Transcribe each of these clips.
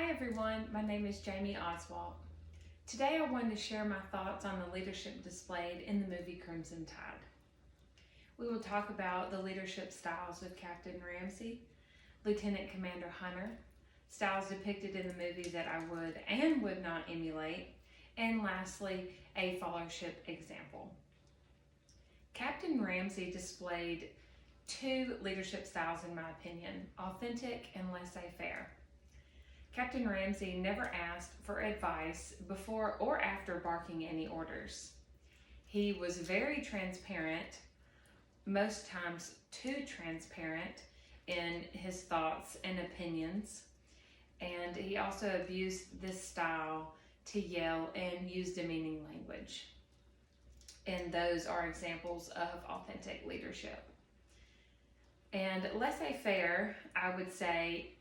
Hi everyone, my name is Jamie Oswalt. Today I wanted to share my thoughts on the leadership displayed in the movie Crimson Tide. We will talk about the leadership styles of Captain Ramsey, Lieutenant Commander Hunter, styles depicted in the movie that I would and would not emulate, and lastly, a followership example. Captain Ramsey displayed two leadership styles in my opinion, authentic and laissez-faire. Captain Ramsey never asked for advice before or after barking any orders. He was very transparent, most times too transparent in his thoughts and opinions, and he also abused this style to yell and use demeaning language. And those are examples of authentic leadership. And laissez-faire, I would say,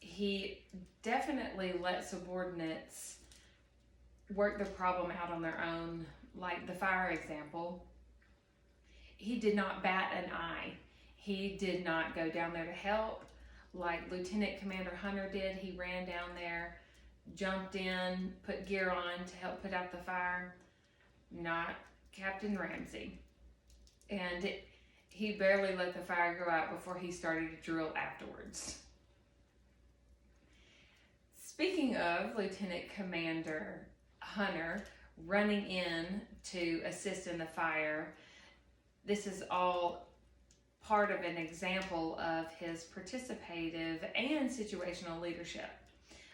he definitely let subordinates work the problem out on their own, like the fire example. He did not bat an eye. He did not go down there to help like Lieutenant Commander Hunter did. He ran down there, jumped in, put gear on to help put out the fire. Not Captain Ramsey. And he barely let the fire go out before he started to drill afterwards. Speaking of Lieutenant Commander Hunter running in to assist in the fire, this is all part of an example of his participative and situational leadership.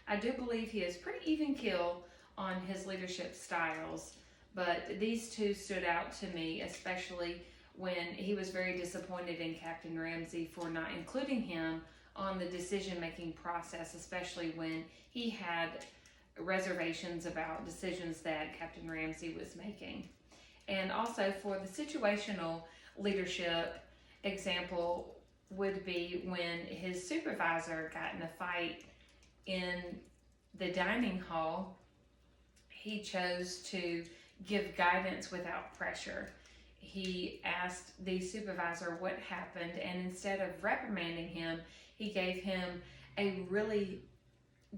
I do believe he is pretty even keel on his leadership styles, but these two stood out to me, especially when he was very disappointed in Captain Ramsey for not including him on the decision-making process, especially when he had reservations about decisions that Captain Ramsey was making. And also for the situational leadership example would be when his supervisor got in a fight in the dining hall. He chose to give guidance without pressure. He asked the supervisor what happened, and instead of reprimanding him, he gave him a really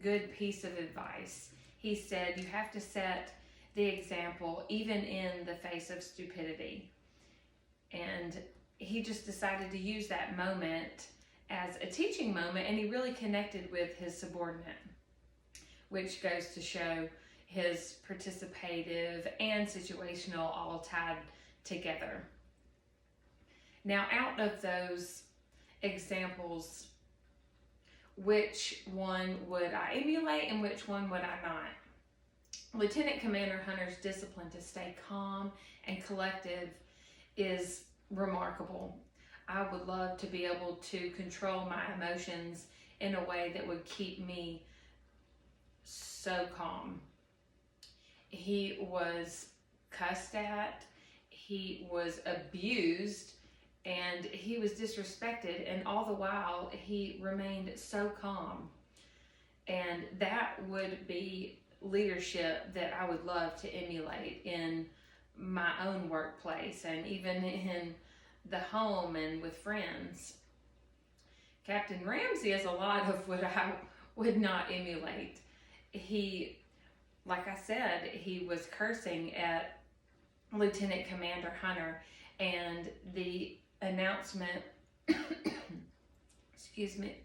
good piece of advice. He said, you have to set the example even in the face of stupidity. And he just decided to use that moment as a teaching moment, and he really connected with his subordinate, which goes to show his participative and situational all tied together. Now, out of those examples, which one would I emulate and which one would I not? Lieutenant Commander Hunter's discipline to stay calm and collective is remarkable. I would love to be able to control my emotions in a way that would keep me so calm. He was cussed at, he was abused, and he was disrespected, and all the while he remained so calm. And that would be leadership that I would love to emulate in my own workplace and even in the home and with friends. Captain Ramsey is a lot of what I would not emulate. He, like I said, he was cursing at Lieutenant Commander Hunter, and the announcement, excuse me,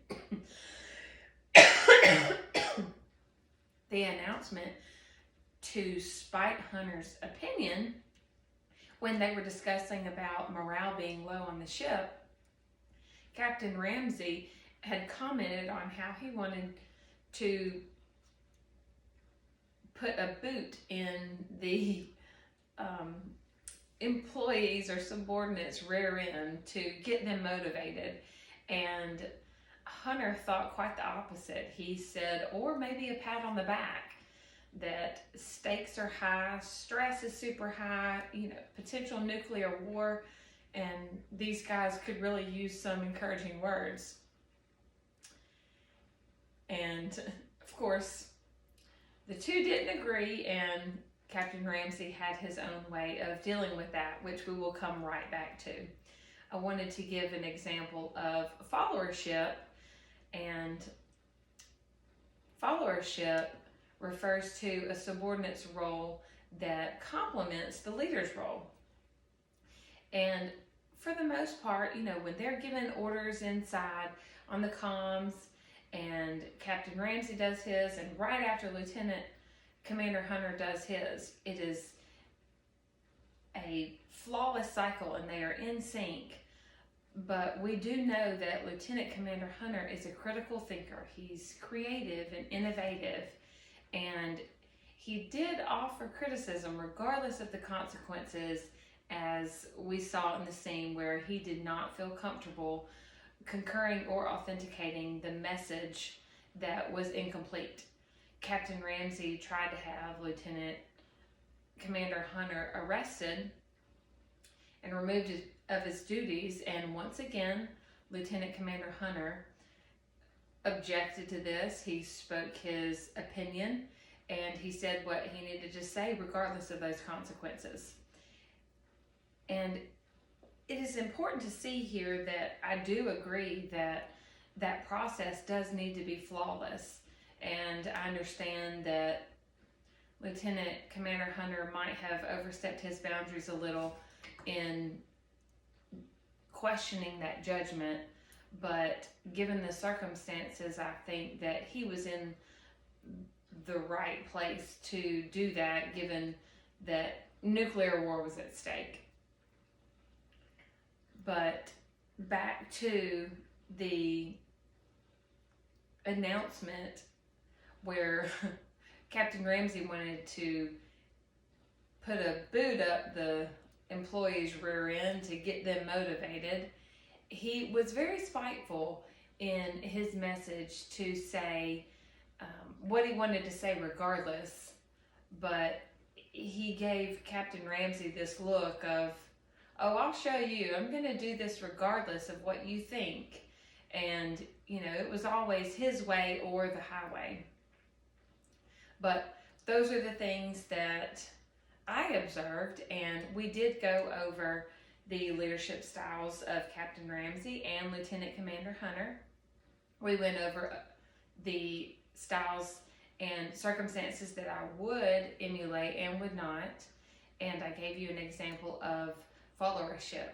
the announcement to spite Hunter's opinion when they were discussing about morale being low on the ship. Captain Ramsey had commented on how he wanted to put a boot in the employees or subordinates' rear end to get them motivated, and Hunter thought quite the opposite. He said, or maybe a pat on the back, that stakes are high, stress is super high, potential nuclear war, and these guys could really use some encouraging words. And of course, the two didn't agree, and Captain Ramsey had his own way of dealing with that, which we will come right back to. I wanted to give an example of followership and Followership refers to a subordinate's role that complements the leader's role. And for the most part, when they're given orders inside on the comms, and Captain Ramsey does his, and right after Lieutenant Commander Hunter does his, it is a flawless cycle and they are in sync. But we do know that Lieutenant Commander Hunter is a critical thinker. He's creative and innovative, and he did offer criticism regardless of the consequences, as we saw in the scene where he did not feel comfortable concurring or authenticating the message that was incomplete. Captain Ramsey tried to have Lieutenant Commander Hunter arrested and removed of his duties, and once again, Lieutenant Commander Hunter objected to this. He spoke his opinion, and he said what he needed to say regardless of those consequences. And it is important to see here that I do agree that that process does need to be flawless. And I understand that Lieutenant Commander Hunter might have overstepped his boundaries a little in questioning that judgment, but given the circumstances, I think that he was in the right place to do that, given that nuclear war was at stake. But back to the announcement where Captain Ramsey wanted to put a boot up the employee's rear end to get them motivated. He was very spiteful in his message to say what he wanted to say regardless, but he gave Captain Ramsey this look of, oh, I'll show you. I'm going to do this regardless of what you think. And, it was always his way or the highway. But those are the things that I observed, and we did go over the leadership styles of Captain Ramsey and Lieutenant Commander Hunter. We went over the styles and circumstances that I would emulate and would not, and I gave you an example of followership.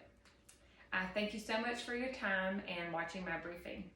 I thank you so much for your time and watching my briefing.